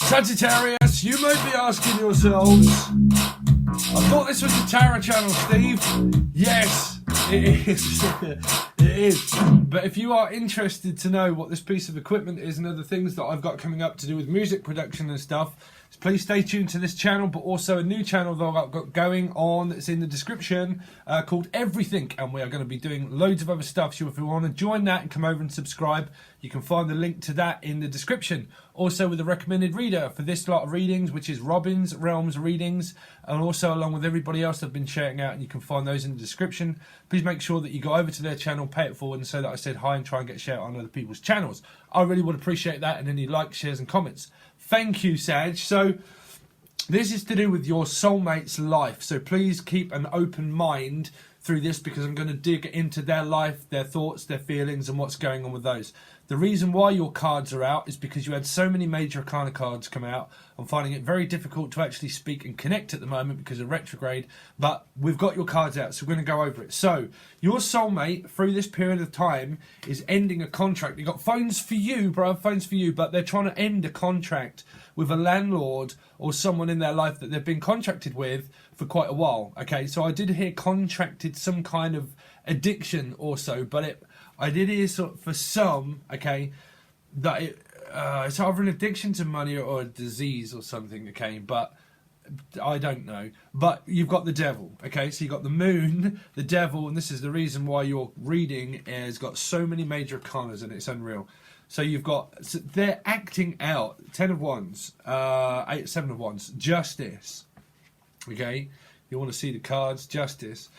Sagittarius, you may be asking yourselves, I thought this was a tarot channel, Steve. Yes, it is. It is. But if you are interested to know what this piece of equipment is and other things that I've got coming up to do with music production and stuff, please stay tuned to this channel, but also a new channel that I've got going on that's in the description called Everything, and we are going to be doing loads of other stuff. So if you want to join that and come over and subscribe, you can find the link to that in the description. Also with a recommended reader for this lot of readings, which is Robin's Realms Readings, and also along with everybody else I've been shouting out, and you can find those in the description. Please make sure that you go over to their channel, pay it forward, and say that I said hi, and try and get a shout on other people's channels. I really would appreciate that, and any likes, shares and comments. Thank you, Sag. So this is to do with your soulmate's life, so please keep an open mind through this, because I'm going to dig into their life, their thoughts, their feelings, and what's going on with those. The reason why your cards are out is because you had so many major arcana cards come out. I'm finding it very difficult to actually speak and connect at the moment because of retrograde, but we've got your cards out, so we're going to go over it. So your soulmate through this period of time is ending a contract. They've got phones for you, bro, phones for you, but they're trying to end a contract with a landlord or someone in their life that they've been contracted with for quite a while. Okay, so I did hear contracted some kind of addiction also, but I did hear sort of for some, okay, that it's either an addiction to money or a disease or something, okay, but I don't know. But you've got the devil, okay, so you've got the moon, the devil, and this is the reason why your reading has got so many major arcanas and it's unreal. So you've got, so they're acting out, 10 of Wands, 7 of Wands, Justice, okay, you want to see the cards, Justice.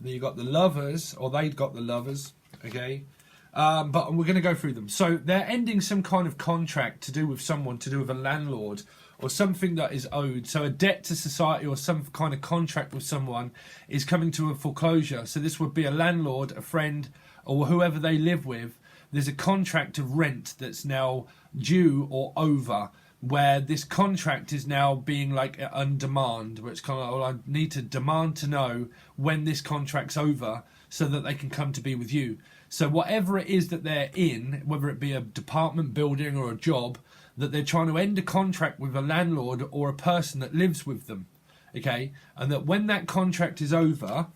Then you've got the Lovers, or they've got the Lovers, okay, but we're going to go through them. So they're ending some kind of contract to do with someone, to do with a landlord or something that is owed. So a debt to society or some kind of contract with someone is coming to a foreclosure. So this would be a landlord, a friend, or whoever they live with. There's a contract of rent that's now due or over, where this contract is now being like on demand, where it's kind of, well, I need to demand to know when this contract's over so that they can come to be with you. So whatever it is that they're in, whether it be a department building or a job, that they're trying to end a contract with a landlord or a person that lives with them, okay? And that when that contract is over,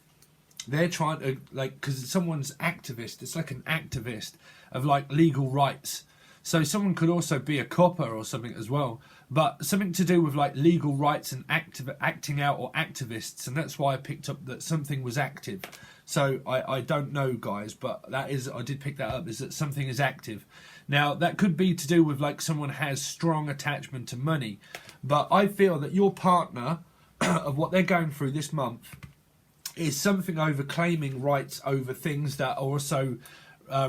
they're trying to, like, because someone's activist, it's like an activist of like legal rights. So someone could also be a copper or something as well, but something to do with like legal rights and acting out or activists, and that's why I picked up that something was active. So I don't know, guys, but that is, I did pick that up, is that something is active. Now that could be to do with like someone has strong attachment to money, but I feel that your partner of what they're going through this month is something over claiming rights over things that also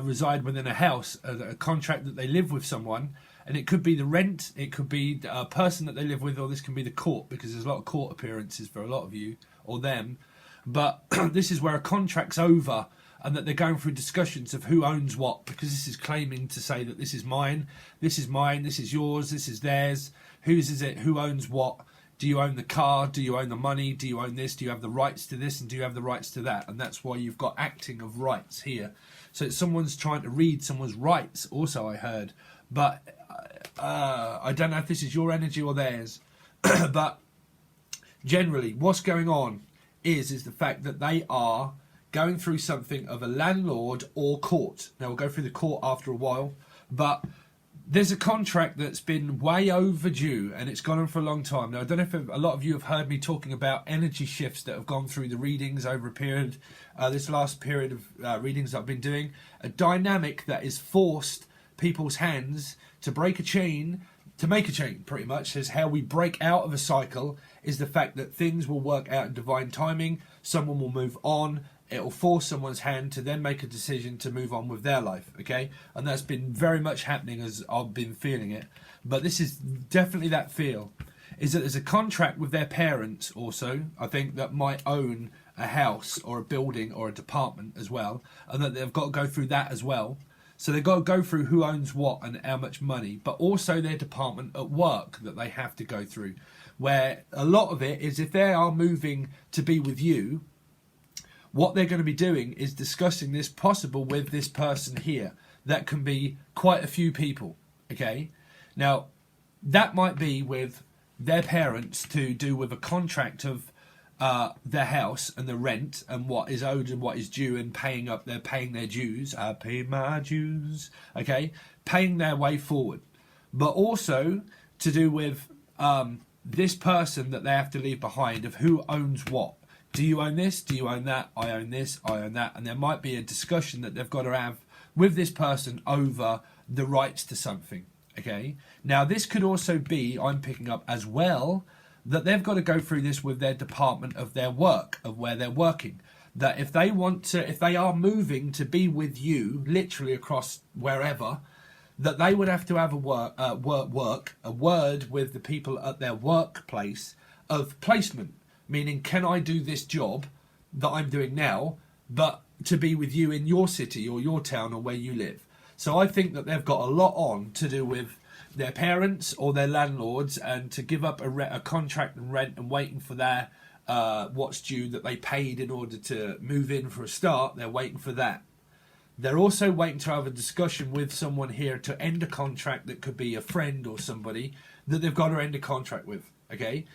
reside within a house, a contract that they live with someone, and it could be the rent, it could be a person that they live with, or this can be the court, because there's a lot of court appearances for a lot of you or them. But this is where a contract's over and that they're going through discussions of who owns what, because this is claiming to say that this is mine, this is mine, this is yours, this is theirs, whose is it, who owns what. Do you own the car? Do you own the money? Do you own this? Do you have the rights to this? And do you have the rights to that? And that's why you've got acting of rights here. So someone's trying to read someone's rights also, I heard. But I don't know if this is your energy or theirs. But generally, what's going on is the fact that they are going through something of a landlord or court. Now, we'll go through the court after a while. But there's a contract that's been way overdue and it's gone on for a long time. Now, I don't know if a lot of you have heard me talking about energy shifts that have gone through the readings over a period, this last period of readings I've been doing. A dynamic that is forced people's hands to break a chain, to make a chain, pretty much, is how we break out of a cycle, is the fact that things will work out in divine timing, someone will move on, it'll force someone's hand to then make a decision to move on with their life, okay? And that's been very much happening as I've been feeling it. But this is definitely that feel, is that there's a contract with their parents also, I think, that might own a house or a building or a department as well, and that they've got to go through that as well. So they've got to go through who owns what and how much money, but also their department at work that they have to go through, where a lot of it is if they are moving to be with you, what they're going to be doing is discussing this possible with this person here. That can be quite a few people, okay? Now, that might be with their parents to do with a contract of their house and the rent and what is owed and what is due, and they're paying their dues. I pay my dues. Okay, paying their way forward. But also to do with this person that they have to leave behind, of who owns what. Do you own this? Do you own that? I own this, I own that. And there might be a discussion that they've got to have with this person over the rights to something. Okay. Now this could also be, I'm picking up as well, that they've got to go through this with their department of their work, of where they're working. That if they are moving to be with you, literally across wherever, that they would have to have a word with the people at their workplace of placement. Meaning, can I do this job that I'm doing now, but to be with you in your city or your town or where you live? So I think that they've got a lot on to do with their parents or their landlords, and to give up a contract and rent and waiting for their what's due that they paid in order to move in for a start. They're waiting for that. They're also waiting to have a discussion with someone here to end a contract that could be a friend or somebody that they've got to end a contract with. Okay.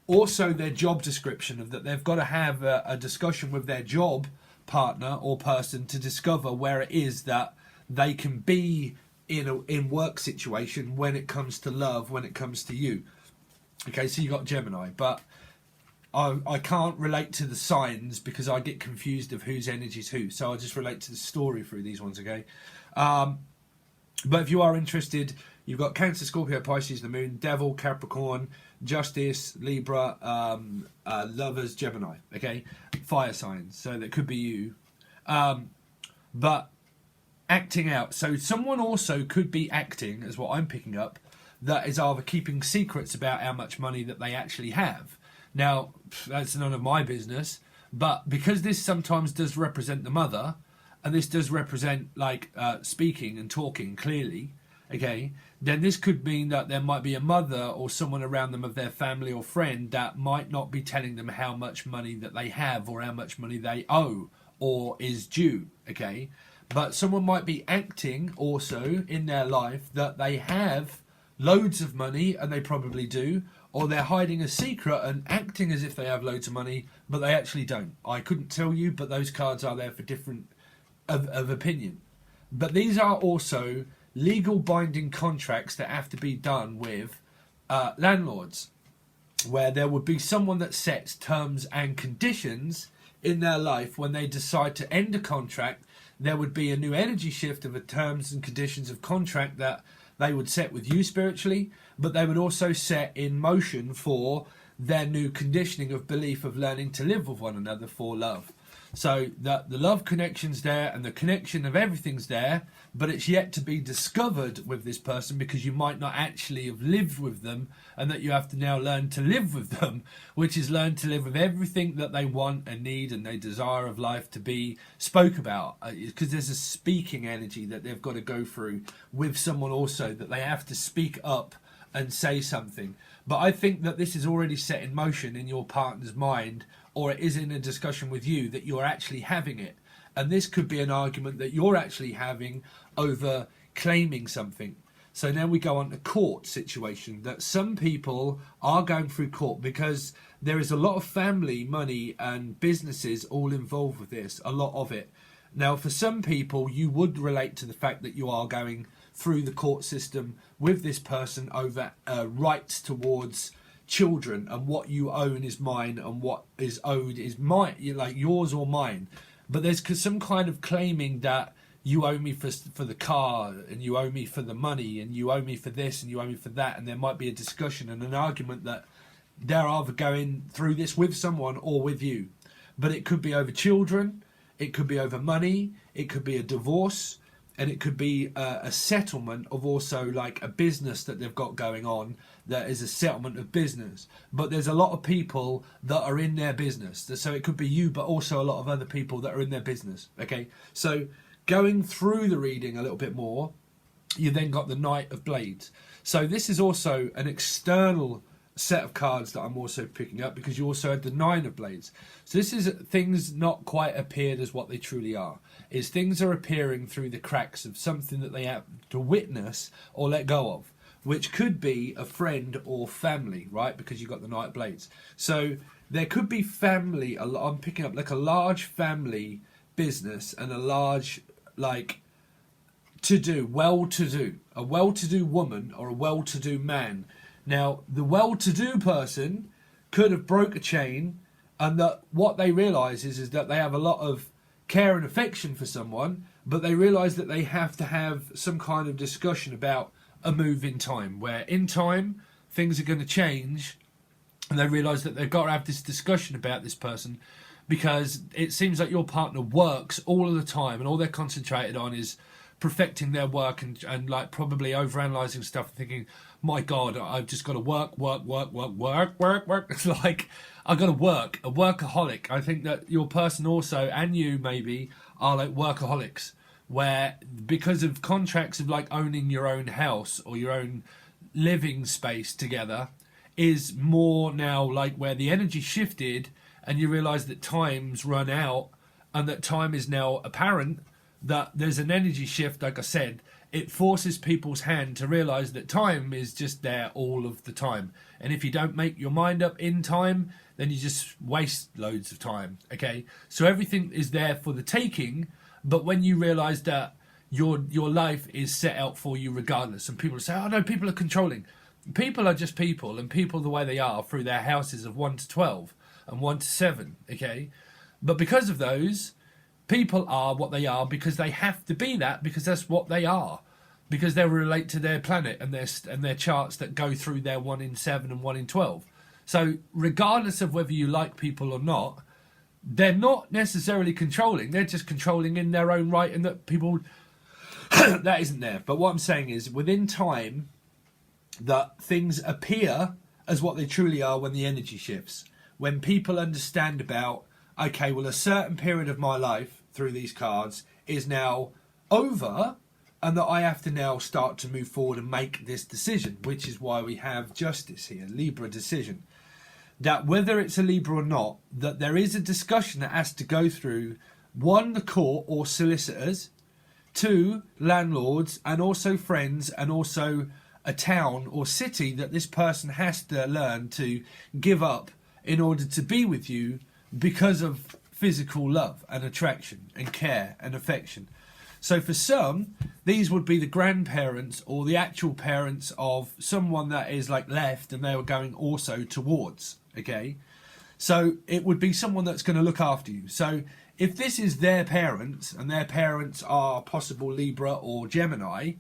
Also, their job description of that they've got to have a discussion with their job partner or person to discover where it is that they can be in work situation when it comes to love, when it comes to you. Okay, so you got Gemini, but I can't relate to the signs because I get confused of whose energy is who. So I'll just relate to the story through these ones, okay? But if you are interested, you've got Cancer, Scorpio, Pisces, the Moon, Devil, Capricorn, Justice, Libra, Lovers, Gemini, okay? Fire signs, so that could be you. But acting out. So someone also could be acting, as what I'm picking up, that is either keeping secrets about how much money that they actually have. Now, that's none of my business, but because this sometimes does represent the mother, and this does represent like speaking and talking clearly, okay, then this could mean that there might be a mother or someone around them of their family or friend that might not be telling them how much money that they have or how much money they owe or is due, okay? But someone might be acting also in their life that they have loads of money, and they probably do, or they're hiding a secret and acting as if they have loads of money, but they actually don't. I couldn't tell you, but those cards are there for different of opinion. But these are also legal binding contracts that have to be done with landlords, where there would be someone that sets terms and conditions in their life. When they decide to end a contract, there would be a new energy shift of a terms and conditions of contract that they would set with you spiritually, but they would also set in motion for their new conditioning of belief of learning to live with one another for love. So that the love connection's there and the connection of everything's there, but it's yet to be discovered with this person because you might not actually have lived with them, and that you have to now learn to live with them, which is learn to live with everything that they want and need and they desire of life to be spoke about. Because there's a speaking energy that they've got to go through with someone also, that they have to speak up and say something. But I think that this is already set in motion in your partner's mind, or it is in a discussion with you that you're actually having it. And this could be an argument that you're actually having over claiming something. So now we go on to court situation, that some people are going through court because there is a lot of family, money and businesses all involved with this, a lot of it. Now, for some people, you would relate to the fact that you are going through the court system with this person over rights towards children, and what you own is mine and what is owed is mine, like yours or mine. But there's some kind of claiming that you owe me for the car, and you owe me for the money, and you owe me for this, and you owe me for that, and there might be a discussion and an argument that they're either going through this with someone or with you. But it could be over children, it could be over money, it could be a divorce, and it could be a settlement of also like a business that they've got going on that is a settlement of business. But there's a lot of people that are in their business. So it could be you, but also a lot of other people that are in their business. Okay, so going through the reading a little bit more, you then got the Knight of Blades. So this is also an external set of cards that I'm also picking up, because you also had the Nine of Blades. So this is things not quite appeared as what they truly are. Is things are appearing through the cracks of something that they have to witness or let go of. which could be a friend or family, right? Because you've got the Knight of Blades. So there could be family. I'm picking up like a large family business and a large, like, well-to-do. A well-to-do woman or a well-to-do man. Now, the well-to-do person could have broke a chain, and that what they realise is that they have a lot of care and affection for someone, but they realise that they have to have some kind of discussion about a move in time, where in time things are going to change, and they realise that they've got to have this discussion about this person, because it seems like your partner works all of the time and all they're concentrated on is perfecting their work and like probably overanalyzing stuff and thinking, my God, I've just got to work. It's like, I've got to work, a workaholic. I think that your person also, and you maybe, are like workaholics, where because of contracts of like owning your own house or your own living space together is more now like where the energy shifted and you realise that time's run out and that time is now apparent, that there's an energy shift. Like I said, it forces people's hand to realise that time is just there all of the time, and if you don't make your mind up in time, then you just waste loads of time. Okay, so everything is there for the taking, but when you realise that your life is set out for you regardless, and people say, oh no, people are controlling. People are just people, and people the way they are through their houses of 1 to 12 and 1 to 7, okay, but because of those, people are what they are because they have to be that, because that's what they are, because they relate to their planet and their charts that go through their 1 in 7 and 1 in 12. So regardless of whether you like people or not, they're not necessarily controlling. They're just controlling in their own right, and that people that isn't there. But what I'm saying is, within time, that things appear as what they truly are when the energy shifts. When people understand about, okay, well, a certain period of my life through these cards is now over, and that I have to now start to move forward and make this decision, which is why we have justice here, Libra decision. That whether it's a Libra or not, that there is a discussion that has to go through, 1, the court or solicitors, 2, landlords, and also friends, and also a town or city that this person has to learn to give up in order to be with you, because of physical love and attraction and care and affection. So for some, these would be the grandparents or the actual parents of someone that is like left and they were going also towards, okay? So it would be someone that's going to look after you. So if this is their parents, and their parents are possible Libra or Gemini,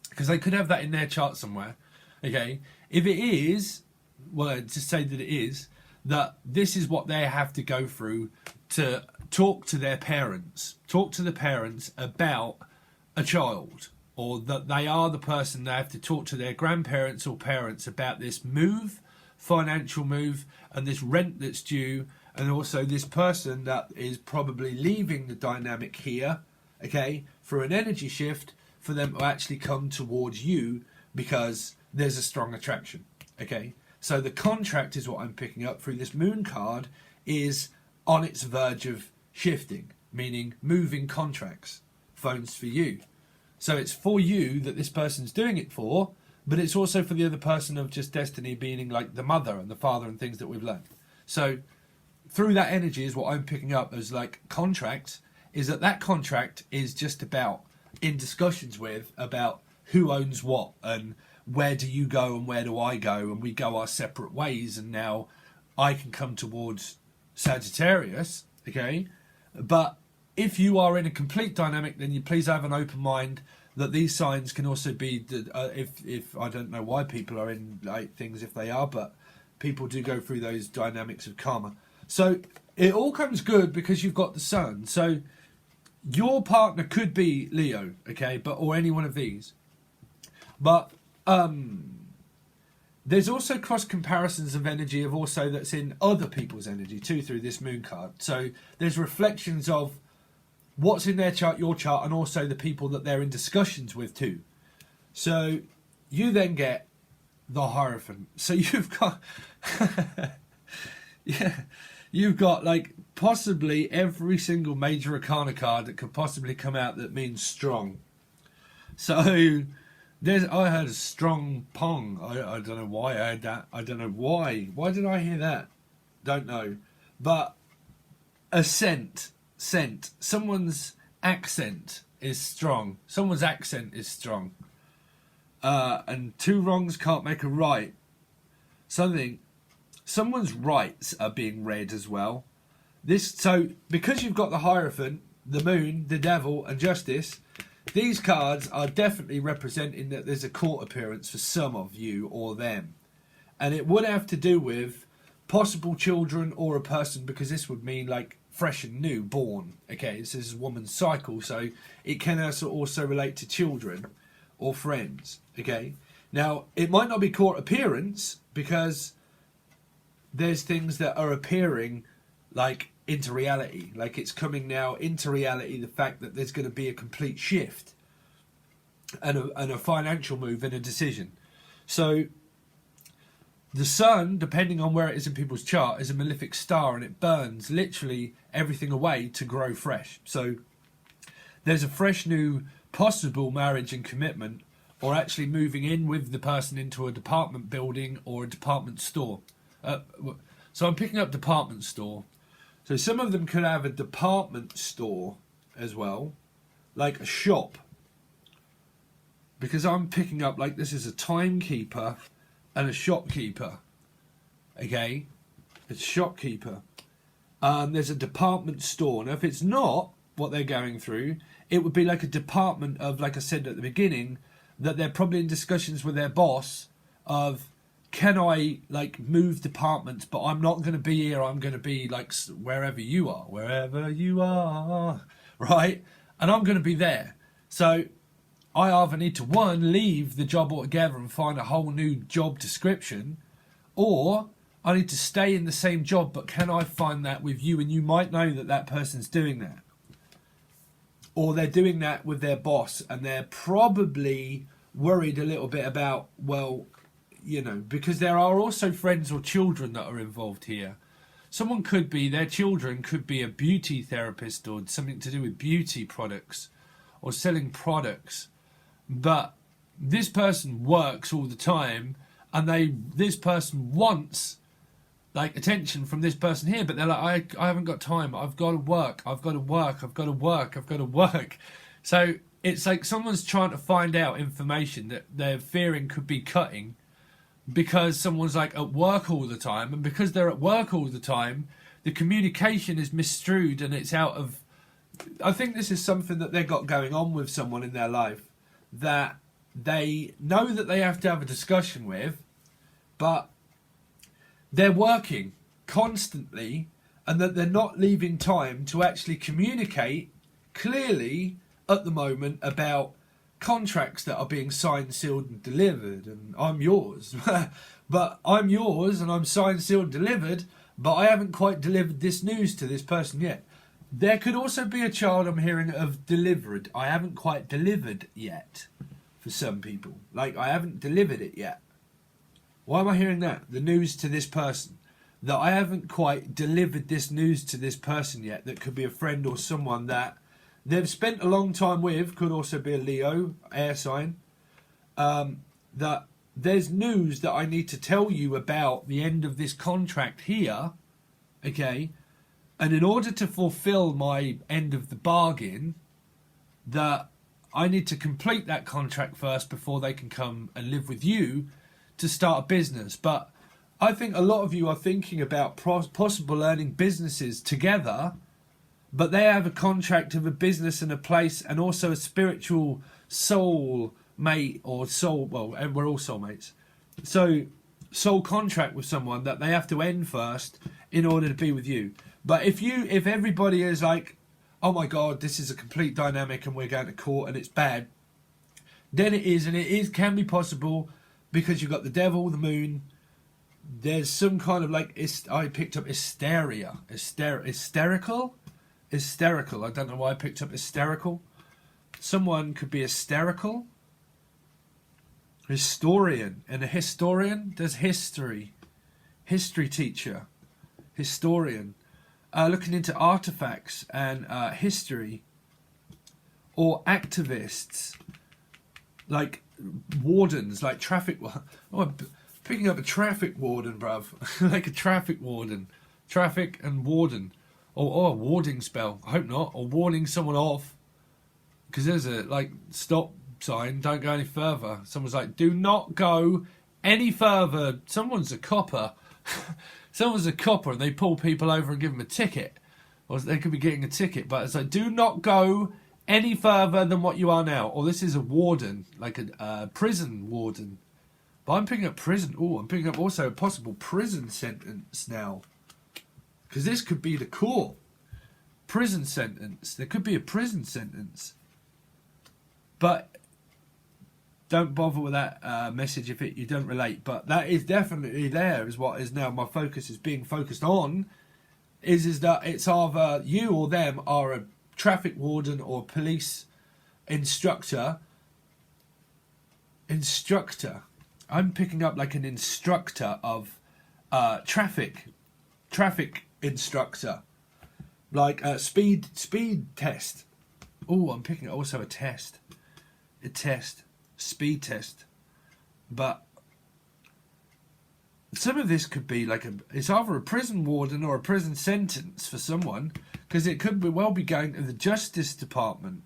because they could have that in their chart somewhere, okay? If it is, well, just say that it is, that this is what they have to go through to talk to their parents, talk to the parents about a child, or that they are the person they have to talk to their grandparents or parents about this move, financial move, and this rent that's due, and also this person that is probably leaving the dynamic here, okay, for an energy shift, for them to actually come towards you because there's a strong attraction, okay? So the contract is what I'm picking up through this moon card, is on its verge of shifting, meaning moving contracts, phones for you. So it's for you that this person's doing it for, but it's also for the other person of just destiny being like the mother and the father and things that we've learned. So through that energy is what I'm picking up as like contract, is that contract is just about in discussions with about who owns what and where do you go and where do I go, and we go our separate ways, and now I can come towards Sagittarius, okay? But if you are in a complete dynamic, then you please have an open mind that these signs can also be, if I don't know why people are in like things if they are, but people do go through those dynamics of karma. So it all comes good because you've got the sun. So your partner could be Leo, okay, but or any one of these. But there's also cross comparisons of energy of also that's in other people's energy too through this moon card. So there's reflections of what's in their chart, your chart, and also the people that they're in discussions with too. So you then get the Hierophant. So you've got yeah, you've got like possibly every single major arcana card that could possibly come out that means strong. So I heard a strong pong. I don't know why I heard that. I don't know why. Why did I hear that? Don't know. But a scent. Someone's accent is strong. Someone's accent is strong. And two wrongs can't make a right. Someone's rights are being read as well. So because you've got the Hierophant, the Moon, the Devil, and Justice, these cards are definitely representing that there's a court appearance for some of you or them. And it would have to do with possible children or a person, because this would mean like fresh and new, born. Okay, this is a woman's cycle, so it can also relate to children or friends. Okay, now it might not be court appearance because there's things that are appearing like into reality, like it's coming now into reality, the fact that there's going to be a complete shift and a financial move and a decision. So the sun, depending on where it is in people's chart, is a malefic star, and it burns literally everything away to grow fresh. So there's a fresh new possible marriage and commitment, or actually moving in with the person into a department building or a department store. So I'm picking up department store. So some of them could have a department store as well, like a shop. Because I'm picking up, like, this is a timekeeper and a shopkeeper. Okay? It's shopkeeper. There's a department store. Now, if it's not what they're going through, it would be like a department of, like I said at the beginning, that they're probably in discussions with their boss of, can I like move departments, but I'm not going to be here, I'm going to be like wherever you are, right? And I'm going to be there. So I either need to, one, leave the job altogether and find a whole new job description, or I need to stay in the same job, but can I find that with you? And you might know that that person's doing that. Or they're doing that with their boss, and they're probably worried a little bit about, well, you know, because there are also friends or children that are involved here. Someone could be, their children could be a beauty therapist or something to do with beauty products or selling products. But this person works all the time, and this person wants like attention from this person here, but they're like, I haven't got time, I've got to work. So it's like someone's trying to find out information that they're fearing could be cutting, because someone's like at work all the time, and because they're at work all the time, the communication is misstrued and it's out of... I think this is something that they've got going on with someone in their life that they know that they have to have a discussion with, but they're working constantly, and that they're not leaving time to actually communicate clearly at the moment about contracts that are being signed, sealed and delivered. And I'm yours, but I'm yours and I'm signed, sealed, delivered, but I haven't quite delivered this news to this person yet. There could also be a child I'm hearing of delivered. I haven't quite delivered yet for some people. Like, I haven't delivered it yet. Why am I hearing that? The news to this person. That I haven't quite delivered this news to this person yet. That could be a friend or someone that they've spent a long time with. Could also be a Leo, air sign. That there's news that I need to tell you about the end of this contract here. Okay. And in order to fulfill my end of the bargain, that I need to complete that contract first before they can come and live with you to start a business. But I think a lot of you are thinking about possible earning businesses together, but they have a contract of a business and a place, and also a spiritual soul mate or soul, well, we're all soulmates. So soul contract with someone that they have to end first in order to be with you. But if everybody is like, oh my God, this is a complete dynamic and we're going to court and it's bad, then it is, and it is can be possible, because you've got the devil, the moon. There's some kind of like, I picked up hysteria, hysterical. I don't know why I picked up hysterical. Someone could be hysterical. Historian, and a historian does history. History teacher, historian. Looking into artifacts and history, or activists, like wardens, like traffic. Oh, I'm picking up a traffic warden, bruv. Like a traffic warden, traffic and warden, or a warding spell. I hope not, or warning someone off, because there's a like stop sign. Don't go any further. Someone's like, do not go any further. Someone's a copper. Someone's a copper, and they pull people over and give them a ticket, or they could be getting a ticket. But it's like, do not go any further than what you are now. Or this is a warden, like a prison warden. But I'm picking up prison. Oh, I'm picking up also a possible prison sentence now, because this could be the court. Prison sentence. There could be a prison sentence. But don't bother with that message if you don't relate. But that is definitely there, is what is now my focus is being focused on. Is that it's either you or them are a traffic warden or police instructor. I'm picking up like an instructor of traffic instructor, like a speed test. Oh, I'm picking up also a speed test. But some of this could be like it's either a prison warden or a prison sentence for someone, because it could well be going to the Justice Department.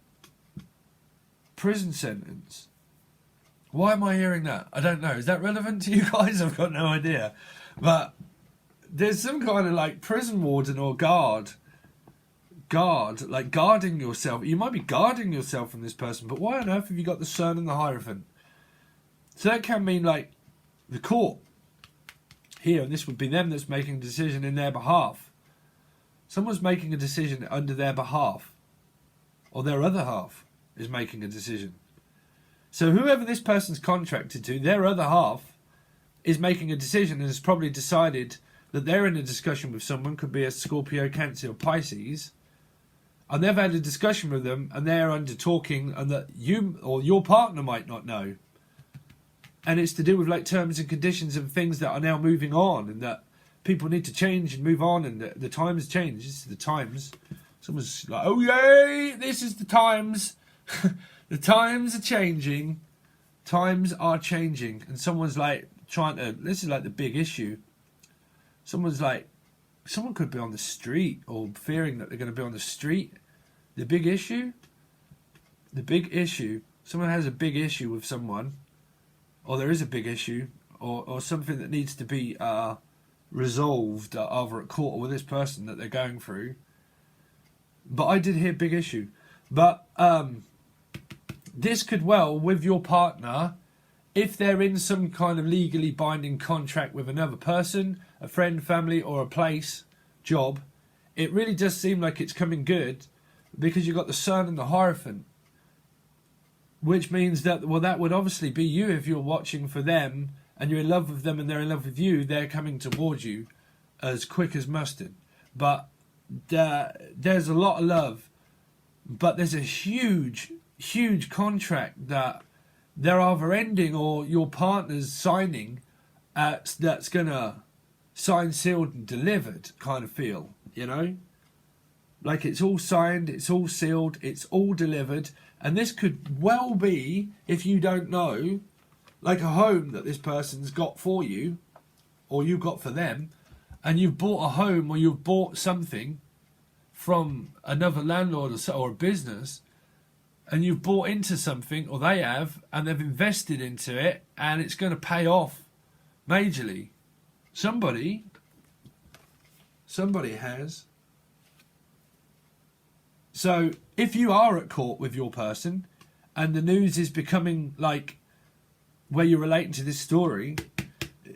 Prison sentence. Why am I hearing that? I don't know. Is that relevant to you guys? I've got no idea. But there's some kind of like prison warden or guard, like guarding yourself. You might be guarding yourself from this person, but why on earth have you got the Sun and the Hierophant? So that can mean like the court here, and this would be them that's making a decision in their behalf. Someone's making a decision under their behalf, or their other half is making a decision. So whoever this person's contracted to, their other half is making a decision and has probably decided that they're in a discussion with someone, could be a Scorpio, Cancer or Pisces, and they've had a discussion with them and they're under talking, and that you or your partner might not know. And it's to do with like terms and conditions and things that are now moving on, and that people need to change and move on, and the times change. This is the times. Someone's like, oh yay, this is the times. The times are changing. Times are changing. And someone's like this is like the big issue. Someone could be on the street, or fearing that they're going to be on the street. The big issue. Someone has a big issue with someone, or there is a big issue, or something that needs to be resolved either at court or with this person that they're going through. But I did hear big issue. But this could well, with your partner, if they're in some kind of legally binding contract with another person, a friend, family, or a place, job, it really does seem like it's coming good, because you've got the Sun and the Hierophant, which means that, well, that would obviously be you if you're watching for them and you're in love with them and they're in love with you. They're coming towards you as quick as mustard. But there's a lot of love, but there's a huge contract that they're either ending or your partner's signing that's going to signed, sealed and delivered kind of feel, you know? Like it's all signed, it's all sealed, it's all delivered. And this could well be, if you don't know, like a home that this person's got for you, or you got for them, and you've bought a home or you've bought something from another landlord or a business, and you've bought into something, or they have, and they've invested into it, and it's going to pay off majorly. Somebody has. So if you are at court with your person and the news is becoming like where you're relating to this story,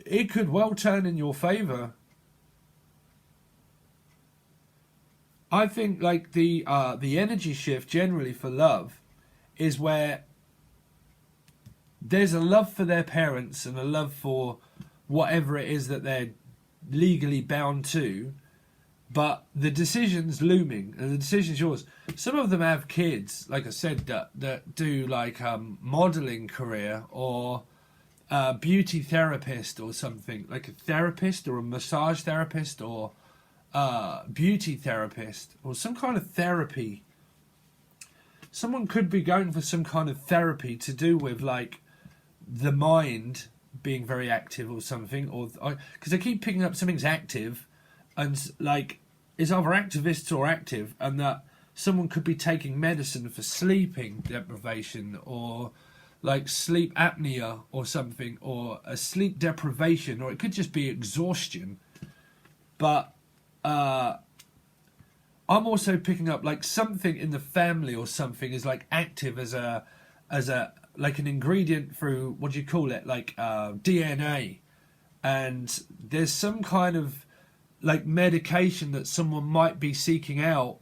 it could well turn in your favour. I think like the energy shift generally for love is where there's a love for their parents and a love for whatever it is that they're legally bound to, but the decision's looming and the decision's yours. Some of them have kids, like I said, that do like modelling career or beauty therapist or something, like a therapist or a massage therapist or beauty therapist or some kind of therapy. Someone could be going for some kind of therapy to do with like the mind being very active or something, or because I keep picking up something's active, and like it's either activists or active, and that someone could be taking medicine for sleeping deprivation or like sleep apnea or something, or a sleep deprivation, or it could just be exhaustion. But I'm also picking up like something in the family or something is like active as a like an ingredient through, what do you call it, like DNA, and there's some kind of like medication that someone might be seeking out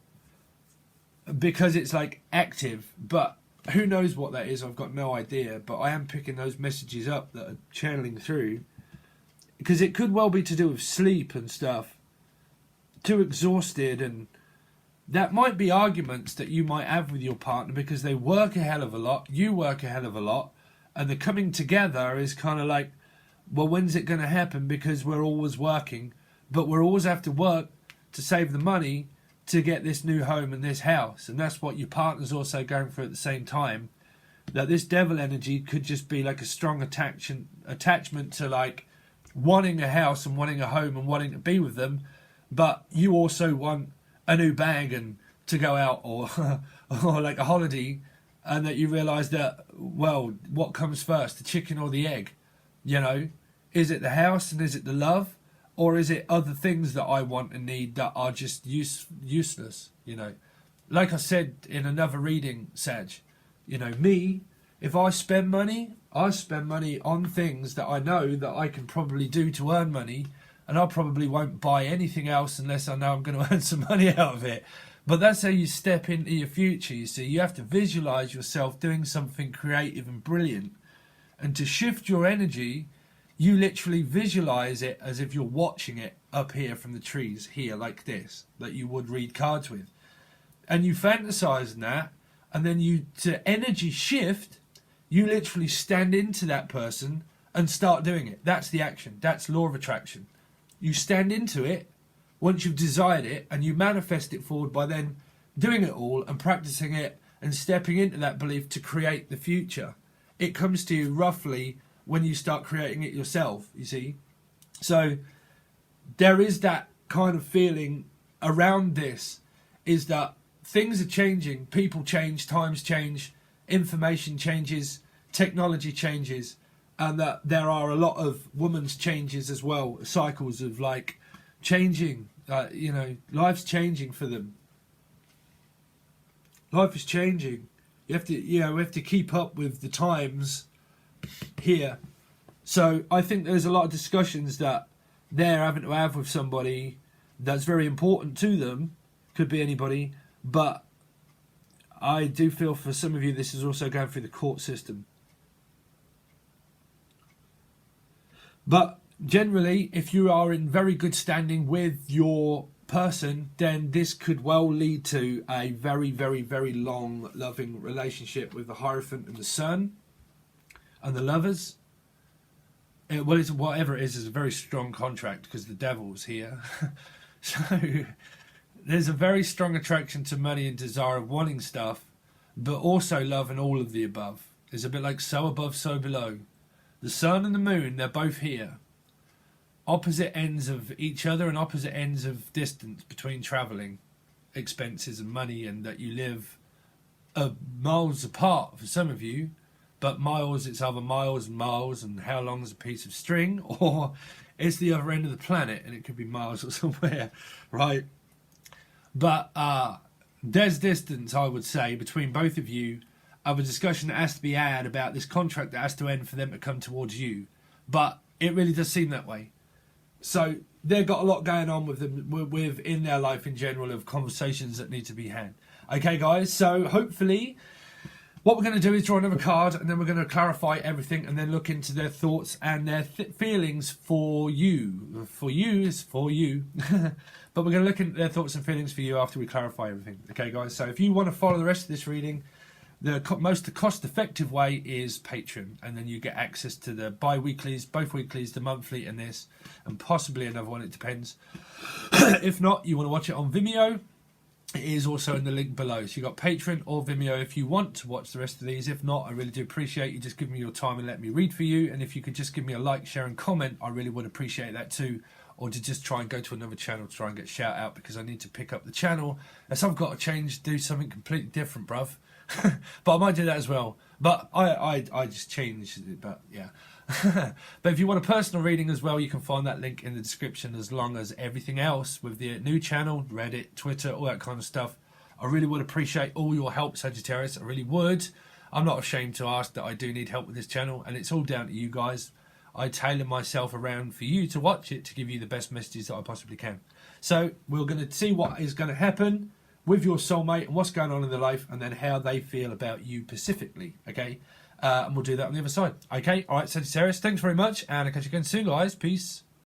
because it's like active, but who knows what that is. I've got no idea, but I am picking those messages up that are channeling through, because it could well be to do with sleep and stuff, too exhausted, and that might be arguments that you might have with your partner because they work a hell of a lot, you work a hell of a lot, and the coming together is kind of like, well, when's it going to happen, because we're always working, but we'll always have to work to save the money to get this new home and this house. And that's what your partner's also going through at the same time, that this devil energy could just be like a strong attachment to like wanting a house and wanting a home and wanting to be with them, but you also want a new bag and to go out, or or like a holiday, and that you realise that, well, what comes first, the chicken or the egg? You know, is it the house and is it the love, or is it other things that I want and need that are just useless? You know, like I said in another reading, Sag, you know, me, if I spend money on things that I know that I can probably do to earn money, and I probably won't buy anything else unless I know I'm going to earn some money out of it. But that's how you step into your future, you see. You have to visualise yourself doing something creative and brilliant. And to shift your energy, you literally visualise it as if you're watching it up here from the trees, here, like this, that you would read cards with. And you fantasise in that, and then you, to energy shift, you literally stand into that person and start doing it. That's the action. That's law of attraction. You stand into it once you've desired it, and you manifest it forward by then doing it all and practicing it and stepping into that belief to create the future. It comes to you roughly when you start creating it yourself, you see. So there is that kind of feeling around this, is that things are changing, people change, times change, information changes, technology changes, and that there are a lot of women's changes as well, cycles of like changing, you know, life's changing for them. Life is changing. You have to, you know, we have to keep up with the times here. So I think there's a lot of discussions that they're having to have with somebody that's very important to them. Could be anybody, but I do feel for some of you this is also going through the court system. But generally, if you are in very good standing with your person, then this could well lead to a very, very, very long, loving relationship with the Hierophant and the Sun and the Lovers. Well, it's, whatever it is a very strong contract because the Devil's here. So there's a very strong attraction to money and desire of wanting stuff, but also love and all of the above. It's a bit like so above, so below. The sun and the moon, they're both here. Opposite ends of each other and opposite ends of distance between travelling, expenses and money, and that you live miles apart for some of you, but miles, it's either miles and miles and how long is a piece of string, or it's the other end of the planet and it could be miles or somewhere, right? But there's distance, I would say, between both of you, of a discussion that has to be had about this contract that has to end for them to come towards you. But it really does seem that way. So they've got a lot going on with them, in their life in general, of conversations that need to be had. Okay, guys, so hopefully what we're going to do is draw another card, and then we're going to clarify everything and then look into their thoughts and their feelings for you. For you is for you. But we're going to look into their thoughts and feelings for you after we clarify everything. Okay, guys, so if you want to follow the rest of this reading, the most cost-effective way is Patron, and then you get access to the bi-weeklies, both weeklies, the monthly, and this, and possibly another one. It depends. If not, you want to watch it on Vimeo, it is also in the link below. So you've got Patron or Vimeo if you want to watch the rest of these. If not, I really do appreciate you just giving me your time and let me read for you. And if you could just give me a like, share and comment, I really would appreciate that too. Or to just try and go to another channel to try and get shout out, because I need to pick up the channel. As I've got to change, do something completely different, bruv. But I might do that as well. But I just changed it, but yeah. But if you want a personal reading as well, you can find that link in the description, as long as everything else with the new channel, Reddit, Twitter, all that kind of stuff. I really would appreciate all your help, Sagittarius. I really would. I'm not ashamed to ask that I do need help with this channel, and it's all down to you guys. I tailor myself around for you to watch it to give you the best messages that I possibly can. So we're going to see what is going to happen with your soulmate and what's going on in their life, and then how they feel about you specifically, okay? And we'll do that on the other side, okay? All right, Sagittarius, thanks very much, and I'll catch you again soon, guys. Peace.